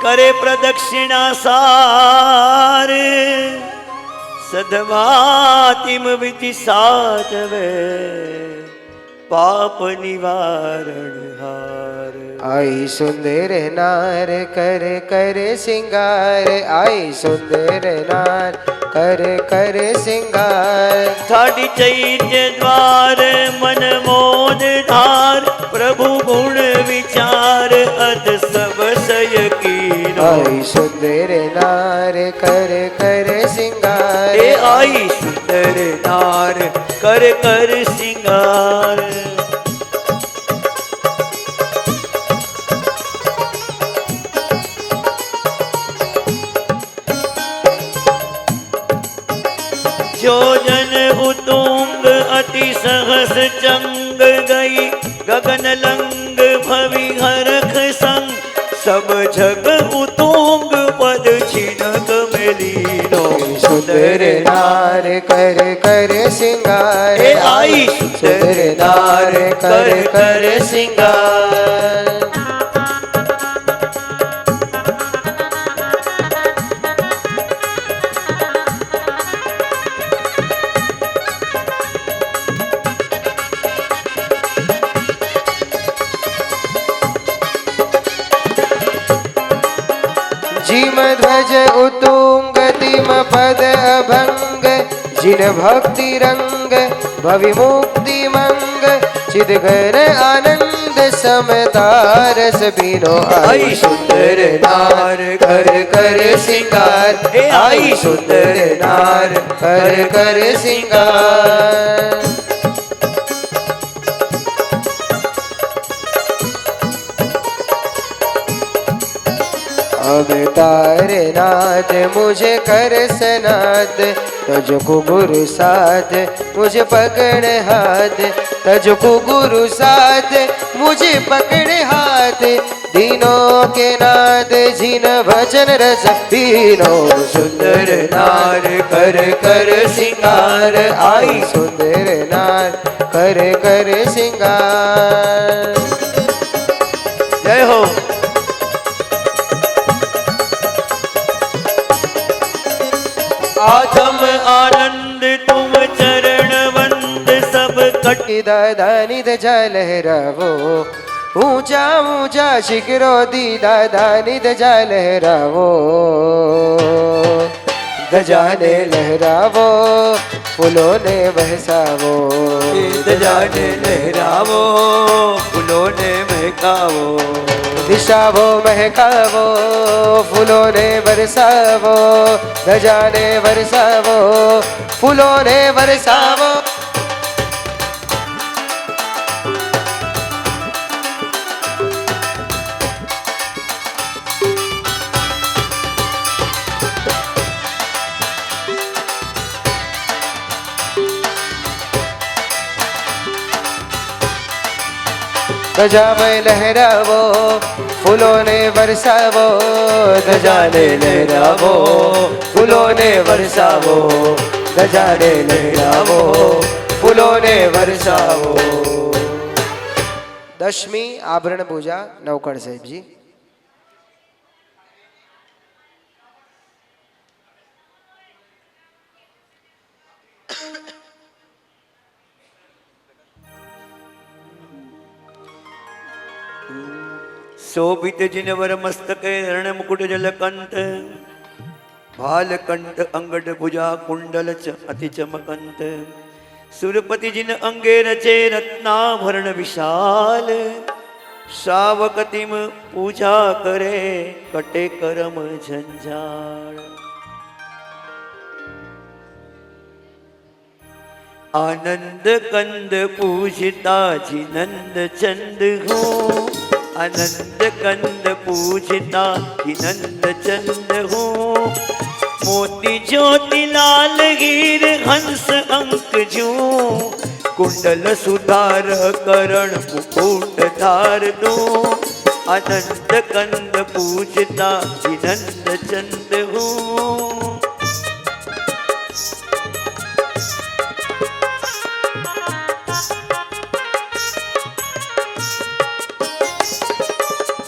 करे प्रदक्षिणा सार, सधवातिम विधि साधवे पाप निवारण हार। आई सुंदर नार कर कर सिंगार, आई सुंदर नार कर कर सिंगार। थाडी चैत्य द्वार मन मोद धार, प्रभु गुण विचार अध सब सय कीनो। आई सुंदर नार कर कर सिंगार, ए आई सुंदर नार कर कर सिंगार। जो जन उतुंग अति सहस चंग गई, गगन लंग भवि हरख संग। सब जग उतुंग पद छिनक मिलीनो। सुंदर नार कर कर सिंगार, ए आई सुंदर नार कर कर सिंगार। जिम ध्वज उतुंग तिम पद अभंग, जिन भक्ति रंग भवि मुक्ति मंग। चिद घर आनंद समतारस बीनो। आई सुंदर नार कर कर सिंगार, ए आई सुंदर नार कर कर सिंगार। अवतार नाथ मुझे कर सनाथ, तुझको गुरु साथ मुझे पकड़े हाथ। तुझको गुरु साथ मुझे पकड़े हाथ, दीनों के नाथ जिन भजन रस पीनो। सुंदर नार कर कर सिंगार, आई सुंदर नार कर कर सिंगार। जय हो। आत्म आनंद तुम चरण वंद सब कट। दादा निध जल लहरावो, ऊंचा ऊंचा शिखरो दी दादा निध जल लहरावो। गजाने लहरावो फूलों ने बरसावो, जाने लहरावो फूलों ने महकावो। दिशावो महकावो फूलों ने बरसावो। गजाने बरसावो फूलों ने बरसावो। ધજામય લહેરાવો, ફૂલોને વરસાવો, ધજાને લહેરાવો, ફૂલોને વરસાવો, ધજાને લહેરાવો, ફૂલોને વરસાવો. દશમી આભરણ પૂજા નવકણ સાહેબજી. शोभित जिनवर मस्तके रण मुकुट जलकंठ, भालकंठ अंगड भुजा कुंडल अति चमकंत, सुरपति जिन अंगे रचे रत्नाभरण विशाल, श्रावकतिम पूजा करे कटे करम झंझाड़. आनंद कंद पूजता जी नंद चंद हो, आनंद कंद पूजता ही नंद चंद हो, मोती ज्योति लाल हीर हंस अंक जू, कुंडल सुधार करण मुकुट धार दो, आनंद कंद पूजता ही नंद चंद हो.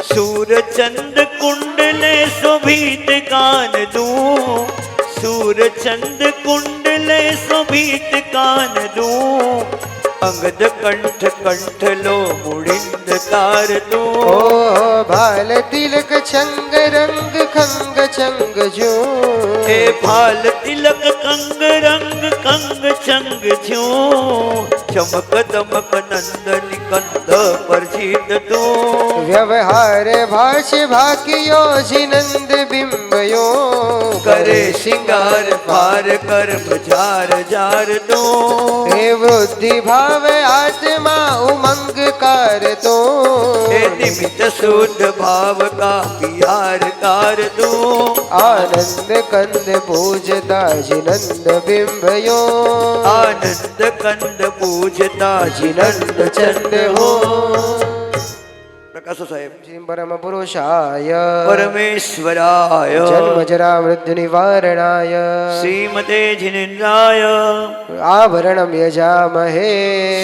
सूरचंद कुंडले शोभित कान दू, सूरचंद कुंडले शोभित कान दू, अंगद कंठ कंठ लो मुड़िंद तार दू. ओ भाल तिलक छंग रंग खंग छंग जू, ए भाल तिलक कंग रंग कंग छंग जू, चमक दमक नंदनी कंद पर जीत दो. व्यवहार भाष भाग्यो जिनंद बिंबयो, करे श्रृंगार पार कर्म जार जार दो. हे वृद्धि भाव आत्मा उमंग कार तो, हे निमित शुद्ध भाव का प्यार कार दो. आनंद कंद पूजता जिनंद बिंबयो, आनंद कंद पूजता जिनंद चंद हो. प्रकाश साहेब. परम पुरुषाय परमेश्वराय जन्म जरा मृत्यु निवारणाय श्रीमते जिनेन्द्राय आवरणम यजामहे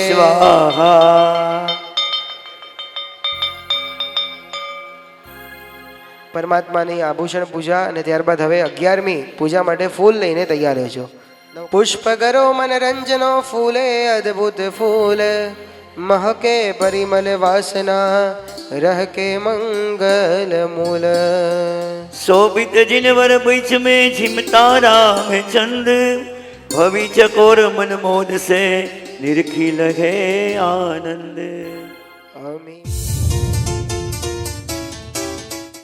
स्वाहा. પરમાત્માની આભૂષણ પૂજા અને ત્યારબાદ હવે 11મી પૂજા માટે ફૂલ લઈને તૈયાર રહેજો. પુષ્પ કરો મનરંજનો ફૂલે અદ્ભુત ફૂલ, महके परिमल वासना रहके मंगल मूल. शोभित जिनवर बीच में झिमता राम चंद, भवि चकोर मन मोद से निरखी लगे आनंद. आमीन.